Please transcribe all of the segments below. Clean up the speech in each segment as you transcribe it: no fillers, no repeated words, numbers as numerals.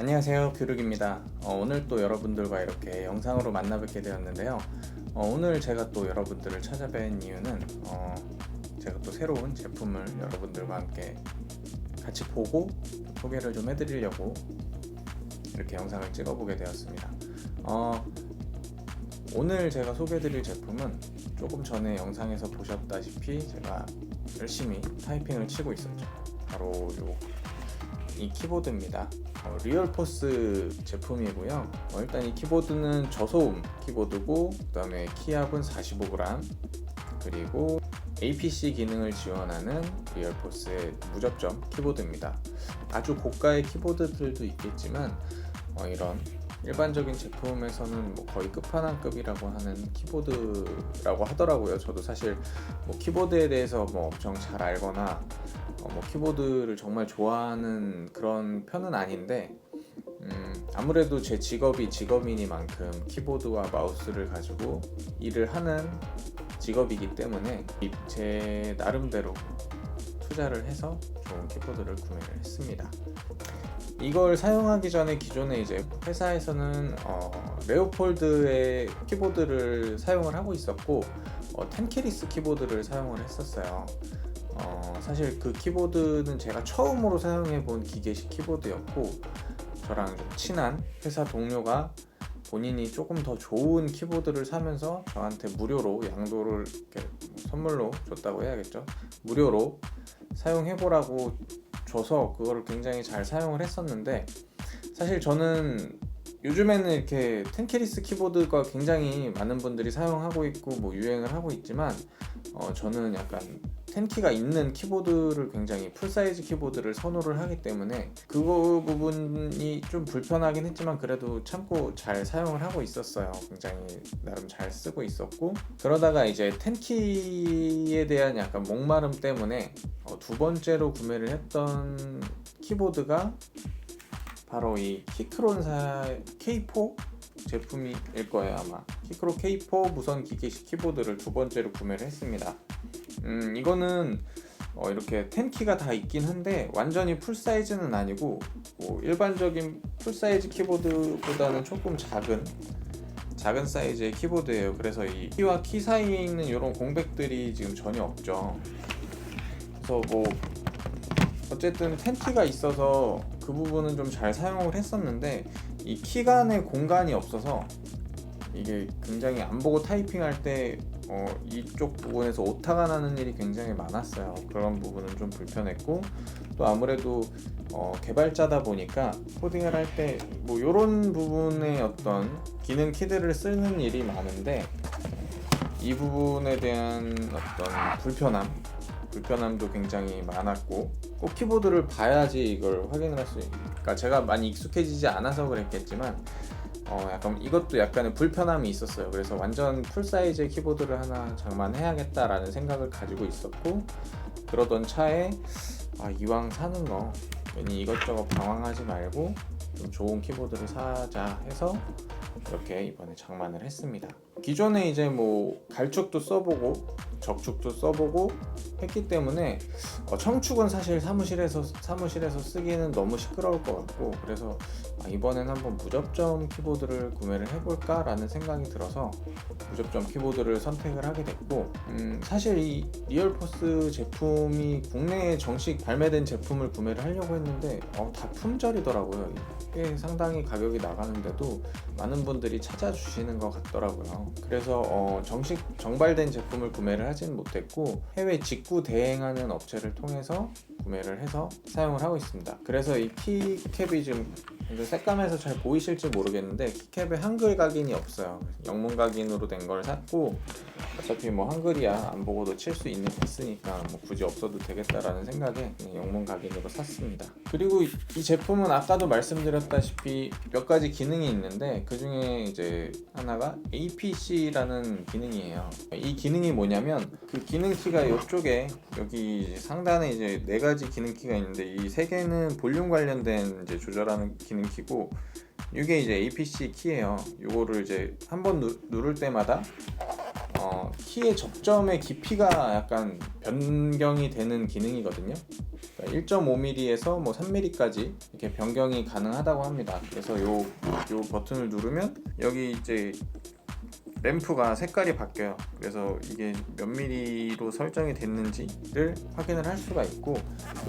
안녕하세요, 뷰룩입니다. 오늘 또 여러분들과 이렇게 영상으로 만나 뵙게 되었는데요. 오늘 제가 또 여러분들을 찾아뵌 이유는 제가 또 새로운 제품을 여러분들과 함께 같이 보고 소개를 좀 해드리려고 이렇게 영상을 찍어보게 되었습니다. 오늘 제가 소개해드릴 제품은 조금 전에 영상에서 보셨다시피 제가 열심히 타이핑을 치고 있었죠. 바로 이 키보드입니다. 리얼포스 제품이고요. 일단 이 키보드는 저소음 키보드고, 그 다음에 키압은 45g, 그리고 APC 기능을 지원하는 리얼포스의 무접점 키보드입니다. 아주 고가의 키보드들도 있겠지만 이런 일반적인 제품에서는 거의 끝판왕급이라고 하는 키보드라고 하더라고요. 저도 사실 키보드에 대해서 엄청 잘 알거나 키보드를 정말 좋아하는 그런 편은 아닌데, 아무래도 제 직업이 직업이니만큼 키보드와 마우스를 가지고 일을 하는 직업이기 때문에 제 나름대로 투자를 해서 좋은 키보드를 구매를 했습니다. 이걸 사용하기 전에 기존에 이제 회사에서는 레오폴드의 키보드를 사용을 하고 있었고, 텐키리스 키보드를 사용을 했었어요. 사실 그 키보드는 제가 처음으로 사용해 본 기계식 키보드였고, 저랑 좀 친한 회사 동료가 본인이 조금 더 좋은 키보드를 사면서 저한테 무료로 양도를 이렇게 선물로 줬다고 해야겠죠. 무료로 사용해보라고 줘서 그거를 굉장히 잘 사용을 했었는데, 사실 저는 요즘에는 이렇게 텐키리스 키보드가 굉장히 많은 분들이 사용하고 있고 유행을 하고 있지만, 저는 약간 텐키가 있는 키보드를 굉장히 풀사이즈 키보드를 선호를 하기 때문에 그거 부분이 좀 불편하긴 했지만 그래도 참고 잘 사용을 하고 있었어요. 굉장히 나름 잘 쓰고 있었고, 그러다가 이제 텐키에 대한 약간 목마름 때문에 두 번째로 구매를 했던 키보드가 바로 이 키크론사의 K4 제품일 거예요. 아마 키크로 K4 무선 기계식 키보드를 두 번째로 구매를 했습니다. 이거는 이렇게 10키가 다 있긴 한데 완전히 풀사이즈는 아니고 일반적인 풀사이즈 키보드보다는 조금 작은 사이즈의 키보드예요. 그래서 이 키와 키 사이에 있는 이런 공백들이 지금 전혀 없죠. 그래서 어쨌든 10키가 있어서 그 부분은 좀 잘 사용을 했었는데, 이 키 간의 공간이 없어서 이게 굉장히 안 보고 타이핑할 때 이쪽 부분에서 오타가 나는 일이 굉장히 많았어요. 그런 부분은 좀 불편했고, 또 아무래도 개발자다 보니까 코딩을 할 때 이런 부분의 어떤 기능 키들을 쓰는 일이 많은데, 이 부분에 대한 어떤 불편함도 굉장히 많았고, 꼭 키보드를 봐야지 이걸 확인을 할 수 있으니까 제가 많이 익숙해지지 않아서 그랬겠지만 약간 이것도 약간의 불편함이 있었어요. 그래서 완전 풀사이즈의 키보드를 하나 장만해야겠다라는 생각을 가지고 있었고, 그러던 차에 이왕 사는 거 괜히 이것저것 방황하지 말고 좀 좋은 키보드를 사자 해서 이렇게 이번에 장만을 했습니다. 기존에 이제 갈축도 써보고 적축도 써보고 했기 때문에 청축은 사실 사무실에서 쓰기는 너무 시끄러울 것 같고, 그래서 이번엔 한번 무접점 키보드를 구매를 해볼까 라는 생각이 들어서 무접점 키보드를 선택을 하게 됐고, 사실 이 리얼포스 제품이 국내에 정식 발매된 제품을 구매를 하려고 했는데 다 품절이더라고요. 꽤 상당히 가격이 나가는데도 많은 분들이 찾아주시는 것 같더라고요. 그래서 정식 정발된 제품을 구매를 하진 못했고, 해외 직구 대행하는 업체를 통해서 구매를 해서 사용을 하고 있습니다. 그래서 이 키캡이 좀 색감에서 잘 보이실지 모르겠는데, 키캡에 한글 각인이 없어요. 영문 각인으로 된 걸 샀고, 어차피 한글이야 안 보고도 칠 수 있으니까 굳이 없어도 되겠다라는 생각에 영문 각인으로 샀습니다. 그리고 이 제품은 아까도 말씀드렸다시피 몇 가지 기능이 있는데, 그 중에 이제 하나가 APC라는 기능이에요. 이 기능이 뭐냐면, 그 기능 키가 이쪽에 여기 상단에 이제 4가지 기능 키가 있는데, 이 3개는 볼륨 관련된 이제 조절하는 기능 키고, 이게 이제 APC 키예요. 이거를 이제 한번 누를 때마다 키의 접점의 깊이가 약간 변경이 되는 기능이거든요. 그러니까 1.5mm에서 뭐 3mm까지 이렇게 변경이 가능하다고 합니다. 그래서 요 버튼을 누르면 여기 이제 램프가 색깔이 바뀌어요. 그래서 이게 몇 mm로 설정이 됐는지를 확인을 할 수가 있고,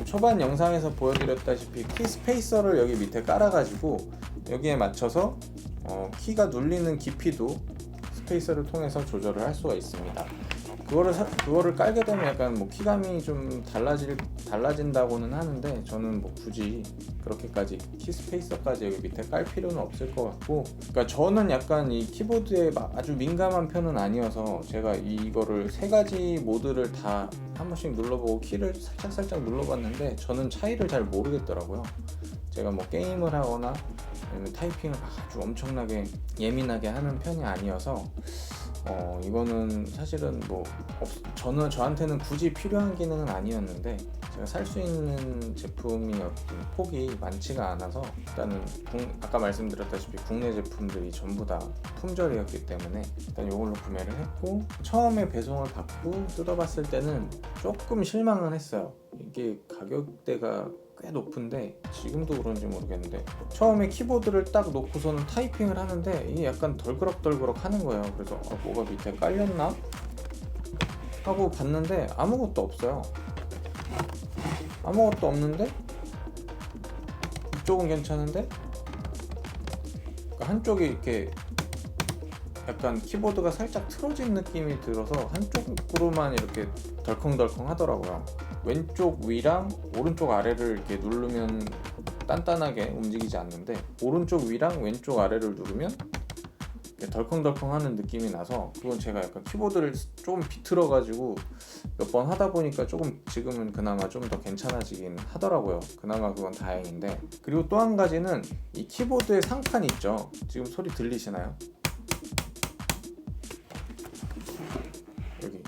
초반 영상에서 보여드렸다시피 키 스페이서를 여기 밑에 깔아가지고 여기에 맞춰서 키가 눌리는 깊이도 스페이서를 통해서 조절을 할 수가 있습니다. 그거를 깔게 되면 약간 뭐 키감이 좀 달라진다고는 하는데, 저는 뭐 굳이 그렇게까지 키 스페이서까지 여기 밑에 깔 필요는 없을 것 같고, 그러니까 저는 약간 이 키보드에 아주 민감한 편은 아니어서 제가 이거를 세 가지 모드를 다 한 번씩 눌러보고 키를 살짝 눌러봤는데 저는 차이를 잘 모르겠더라고요. 제가 뭐 게임을 하거나 아니면 타이핑을 아주 엄청나게 예민하게 하는 편이 아니어서 이거는 사실은 뭐 저한테는 굳이 필요한 기능은 아니었는데, 제가 살 수 있는 제품이 어떤 폭이 많지가 않아서 일단은 아까 말씀드렸다시피 국내 제품들이 전부 다 품절이었기 때문에 일단 이걸로 구매를 했고, 처음에 배송을 받고 뜯어봤을 때는 조금 실망은 했어요. 이게 가격대가 꽤 높은데, 지금도 그런지 모르겠는데 처음에 키보드를 딱 놓고서는 타이핑을 하는데 이게 약간 덜그럭 하는 거예요. 그래서 뭐가 밑에 깔렸나? 하고 봤는데 아무것도 없어요. 아무것도 없는데 이쪽은 괜찮은데, 그러니까 한쪽이 이렇게 약간 키보드가 살짝 틀어진 느낌이 들어서 한쪽으로만 이렇게 덜컹덜컹 하더라고요. 왼쪽 위랑 오른쪽 아래를 이렇게 누르면 단단하게 움직이지 않는데, 오른쪽 위랑 왼쪽 아래를 누르면 덜컹덜컹 하는 느낌이 나서, 그건 제가 약간 키보드를 조금 비틀어 가지고 몇 번 하다 보니까 조금 지금은 그나마 좀 더 괜찮아지긴 하더라고요. 그나마 그건 다행인데, 그리고 또 한 가지는 이 키보드의 상판 있죠. 지금 소리 들리시나요? 여기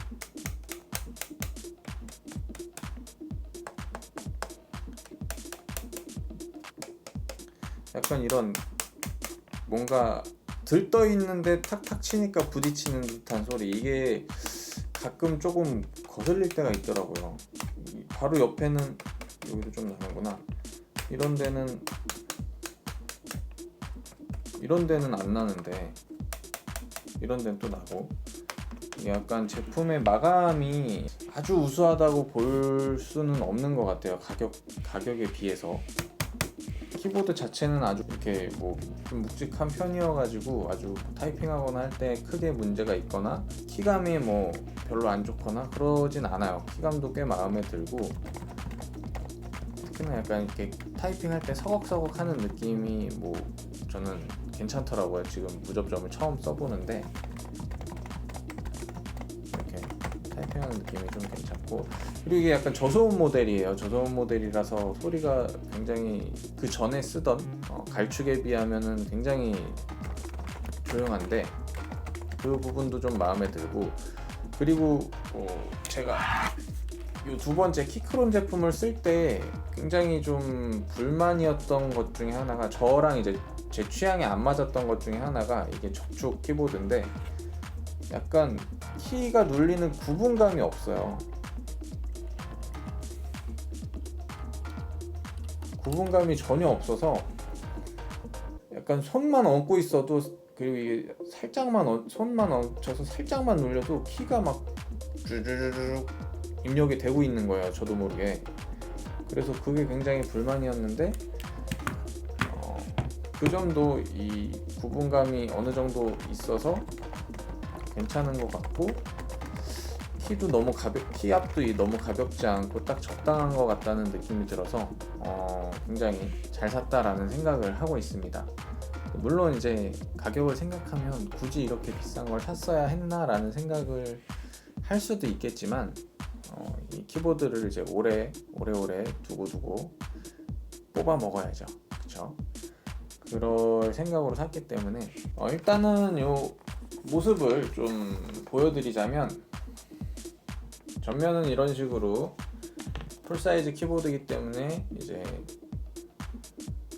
약간 이런 뭔가 들떠 있는데 탁탁 치니까 부딪히는 듯한 소리, 이게 가끔 조금 거슬릴 때가 있더라고요. 바로 옆에는 여기도 좀 나는구나. 이런 데는 안 나는데 이런 데는 또 나고, 이게 약간 제품의 마감이 아주 우수하다고 볼 수는 없는 것 같아요. 가격에 비해서. 키보드 자체는 아주 이렇게 뭐 좀 묵직한 편이어가지고 아주 타이핑하거나 할 때 크게 문제가 있거나 키감이 뭐 별로 안 좋거나 그러진 않아요. 키감도 꽤 마음에 들고, 특히나 약간 이렇게 타이핑할 때 서걱서걱 하는 느낌이 뭐 저는 괜찮더라고요. 지금 무접점을 처음 써보는데 이렇게 타이핑하는 느낌이 좀 괜찮고, 그리고 이게 약간 저소음 모델이에요. 저소음 모델이라서 소리가 굉장히 그 전에 쓰던 갈축에 비하면은 굉장히 조용한데, 그 부분도 좀 마음에 들고, 그리고 제가 이 두 번째 키크론 제품을 쓸 때 굉장히 좀 불만이었던 것 중에 하나가, 저랑 이제 제 취향에 안 맞았던 것 중에 하나가 이게 적축 키보드인데 약간 키가 눌리는 구분감이 없어요. 구분감이 전혀 없어서 약간 손만 얹고 있어도, 그리고 이게 손만 얹혀서 살짝만 눌려도 키가 막 쭈쭈쭈쭈 입력이 되고 있는 거예요. 저도 모르게. 그래서 그게 굉장히 불만이었는데 그 점도 이 구분감이 어느 정도 있어서 괜찮은 것 같고, 키 앞도 너무 가볍지 않고 딱 적당한 것 같다는 느낌이 들어서 굉장히 잘 샀다라는 생각을 하고 있습니다. 물론 이제 가격을 생각하면 굳이 이렇게 비싼 걸 샀어야 했나라는 생각을 할 수도 있겠지만, 이 키보드를 이제 오래오래 두고 뽑아 먹어야죠. 그쵸? 그럴 생각으로 샀기 때문에 일단은 요 모습을 좀 보여드리자면, 전면은 이런 식으로 풀사이즈 키보드이기 때문에 이제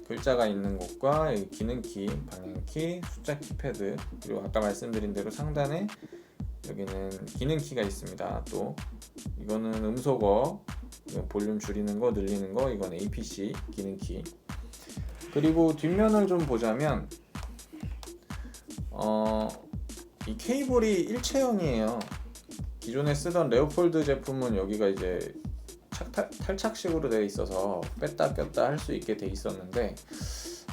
글자가 있는 곳과 기능키, 방향키, 숫자 키패드, 그리고 아까 말씀드린 대로 상단에 여기는 기능 키가 있습니다. 또 이거는 음소거, 볼륨 줄이는 거, 늘리는 거, 이건 APC 기능 키. 그리고 뒷면을 좀 보자면 이 케이블이 일체형이에요. 기존에 쓰던 레오폴드 제품은 여기가 이제 탈착식으로 되어 있어서 뺐다 꼈다 할 수 있게 돼 있었는데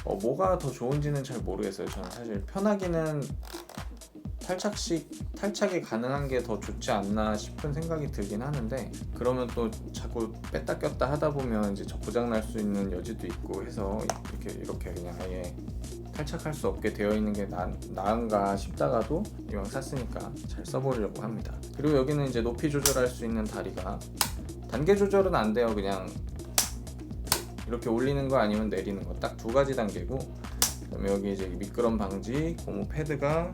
뭐가 더 좋은지는 잘 모르겠어요. 저는 사실 편하기는 탈착이 가능한 게 더 좋지 않나 싶은 생각이 들긴 하는데, 그러면 또 자꾸 뺐다 꼈다 하다 보면 이제 고장 날 수 있는 여지도 있고 해서 이렇게 그냥 아예 탈착할 수 없게 되어 있는 게 나은가 싶다가도 이왕 샀으니까 잘 써보려고 합니다. 그리고 여기는 이제 높이 조절할 수 있는 다리가, 단계 조절은 안 돼요. 그냥 이렇게 올리는 거 아니면 내리는 거 딱 두 가지 단계고, 그다음에 여기 이제 미끄럼 방지 고무 패드가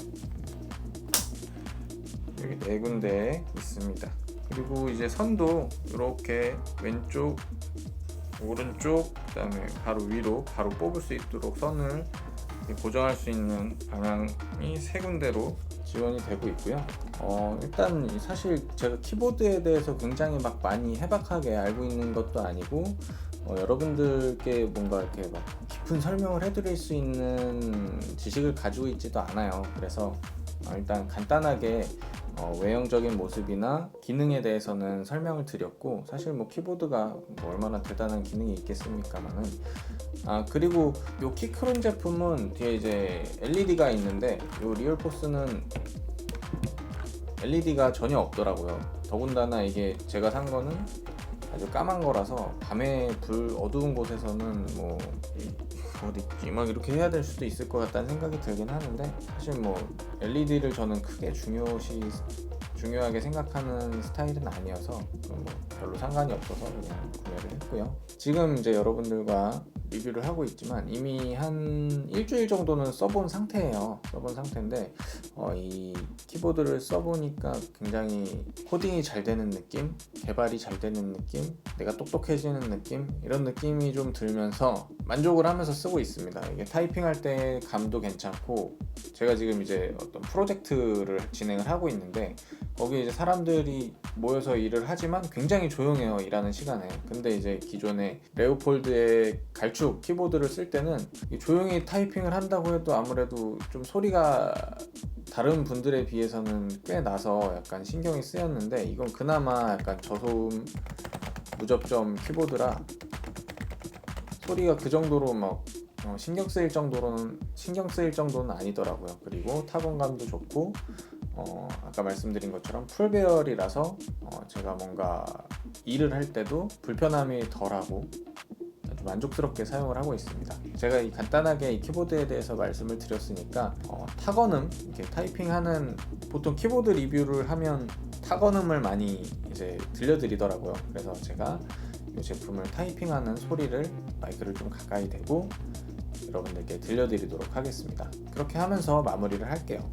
여기 네 군데 있습니다. 그리고 이제 선도 이렇게 왼쪽, 오른쪽, 그다음에 바로 위로 바로 뽑을 수 있도록 선을 고정할 수 있는 방향이 세 군데로 지원이 되고 있고요. 일단 사실 제가 키보드에 대해서 굉장히 막 많이 해박하게 알고 있는 것도 아니고 여러분들께 뭔가 이렇게 막 깊은 설명을 해드릴 수 있는 지식을 가지고 있지도 않아요. 그래서 일단 간단하게 외형적인 모습이나 기능에 대해서는 설명을 드렸고, 사실 뭐 키보드가 뭐 얼마나 대단한 기능이 있겠습니까만은. 그리고 요 키크론 제품은 뒤에 이제 LED가 있는데, 요 리얼포스는 LED가 전혀 없더라고요. 더군다나 이게 제가 산 거는 아주 까만 거라서 밤에 불 어두운 곳에서는 뭐 어디 있지? 막 이렇게 해야 될 수도 있을 것 같다는 생각이 들긴 하는데, 사실 뭐 LED를 저는 크게 중요하게 생각하는 스타일은 아니어서 뭐 별로 상관이 없어서 그냥 구매를 했고요. 지금 이제 여러분들과 리뷰를 하고 있지만 이미 한 일주일 정도는 써본 상태예요. 써본 상태인데 이 키보드를 써보니까 굉장히 코딩이 잘 되는 느낌, 개발이 잘 되는 느낌, 내가 똑똑해지는 느낌, 이런 느낌이 좀 들면서 만족을 하면서 쓰고 있습니다. 이게 타이핑할 때 감도 괜찮고, 제가 지금 이제 어떤 프로젝트를 진행을 하고 있는데 거기 이제 사람들이 모여서 일을 하지만 굉장히 조용해요, 일하는 시간에. 근데 이제 기존의 레오폴드의 갈축 키보드를 쓸 때는 조용히 타이핑을 한다고 해도 아무래도 좀 소리가 다른 분들에 비해서는 꽤 나서 약간 신경이 쓰였는데, 이건 그나마 약간 저소음 무접점 키보드라 소리가 그 정도로 막 신경 쓰일 정도는 아니더라고요. 그리고 타건감도 좋고, 아까 말씀드린 것처럼 풀배열이라서 제가 뭔가 일을 할 때도 불편함이 덜하고 아주 만족스럽게 사용을 하고 있습니다. 제가 간단하게 이 키보드에 대해서 말씀을 드렸으니까 타건음, 이렇게 타이핑하는, 보통 키보드 리뷰를 하면 타건음을 많이 이제 들려드리더라고요. 그래서 제가 이 제품을 타이핑하는 소리를 마이크를 좀 가까이 대고 여러분들께 들려드리도록 하겠습니다. 그렇게 하면서 마무리를 할게요.